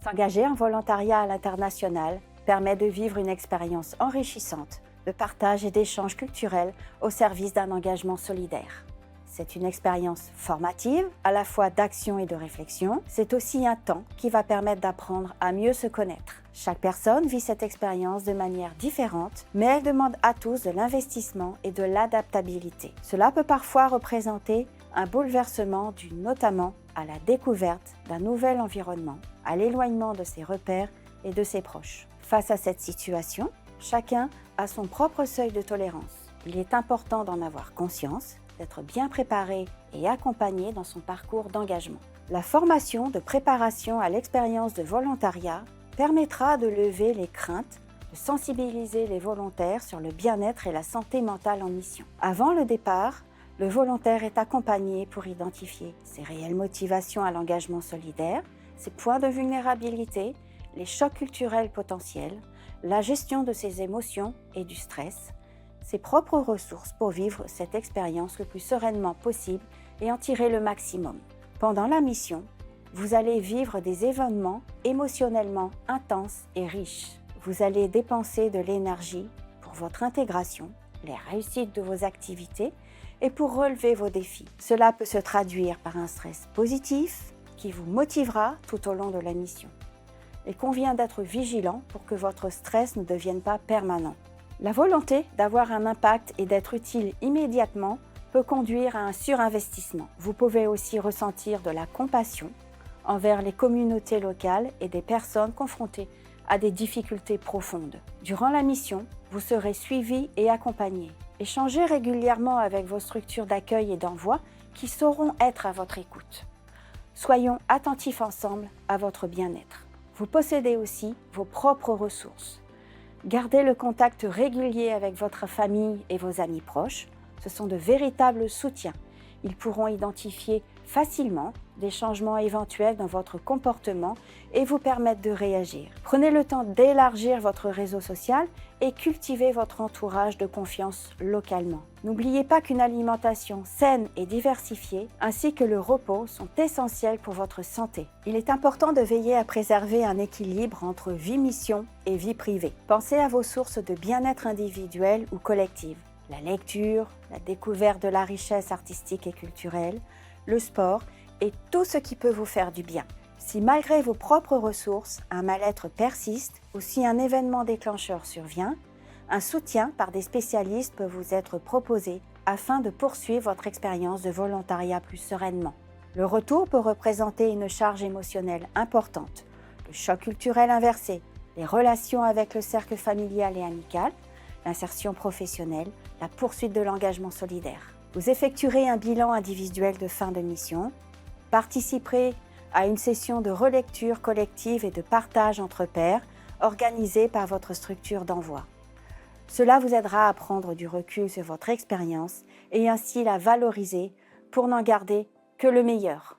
S'engager en volontariat à l'international permet de vivre une expérience enrichissante de partage et d'échange culturel au service d'un engagement solidaire. C'est une expérience formative, à la fois d'action et de réflexion. C'est aussi un temps qui va permettre d'apprendre à mieux se connaître. Chaque personne vit cette expérience de manière différente, mais elle demande à tous de l'investissement et de l'adaptabilité. Cela peut parfois représenter un bouleversement dû notamment à la découverte d'un nouvel environnement, à l'éloignement de ses repères et de ses proches. Face à cette situation, chacun a son propre seuil de tolérance. Il est important d'en avoir conscience, d'être bien préparé et accompagné dans son parcours d'engagement. La formation de préparation à l'expérience de volontariat permettra de lever les craintes, de sensibiliser les volontaires sur le bien-être et la santé mentale en mission. Avant le départ, le volontaire est accompagné pour identifier ses réelles motivations à l'engagement solidaire, ses points de vulnérabilité, les chocs culturels potentiels, la gestion de ses émotions et du stress, ses propres ressources pour vivre cette expérience le plus sereinement possible et en tirer le maximum. Pendant la mission, vous allez vivre des événements émotionnellement intenses et riches. Vous allez dépenser de l'énergie pour votre intégration, les réussites de vos activités et pour relever vos défis. Cela peut se traduire par un stress positif qui vous motivera tout au long de la mission. Il convient d'être vigilant pour que votre stress ne devienne pas permanent. La volonté d'avoir un impact et d'être utile immédiatement peut conduire à un surinvestissement. Vous pouvez aussi ressentir de la compassion envers les communautés locales et des personnes confrontées à des difficultés profondes. Durant la mission, vous serez suivi et accompagné. Échangez régulièrement avec vos structures d'accueil et d'envoi qui sauront être à votre écoute. Soyons attentifs ensemble à votre bien-être. Vous possédez aussi vos propres ressources. Gardez le contact régulier avec votre famille et vos amis proches. Ce sont de véritables soutiens. Ils pourront identifier facilement des changements éventuels dans votre comportement et vous permettre de réagir. Prenez le temps d'élargir votre réseau social et cultivez votre entourage de confiance localement. N'oubliez pas qu'une alimentation saine et diversifiée ainsi que le repos sont essentiels pour votre santé. Il est important de veiller à préserver un équilibre entre vie-mission et vie privée. Pensez à vos sources de bien-être individuel ou collective. La lecture, la découverte de la richesse artistique et culturelle, le sport et tout ce qui peut vous faire du bien. Si malgré vos propres ressources, un mal-être persiste ou si un événement déclencheur survient, un soutien par des spécialistes peut vous être proposé afin de poursuivre votre expérience de volontariat plus sereinement. Le retour peut représenter une charge émotionnelle importante, le choc culturel inversé, les relations avec le cercle familial et amical, l'insertion professionnelle, la poursuite de l'engagement solidaire. Vous effectuerez un bilan individuel de fin de mission, participerez à une session de relecture collective et de partage entre pairs organisée par votre structure d'envoi. Cela vous aidera à prendre du recul sur votre expérience et ainsi la valoriser pour n'en garder que le meilleur.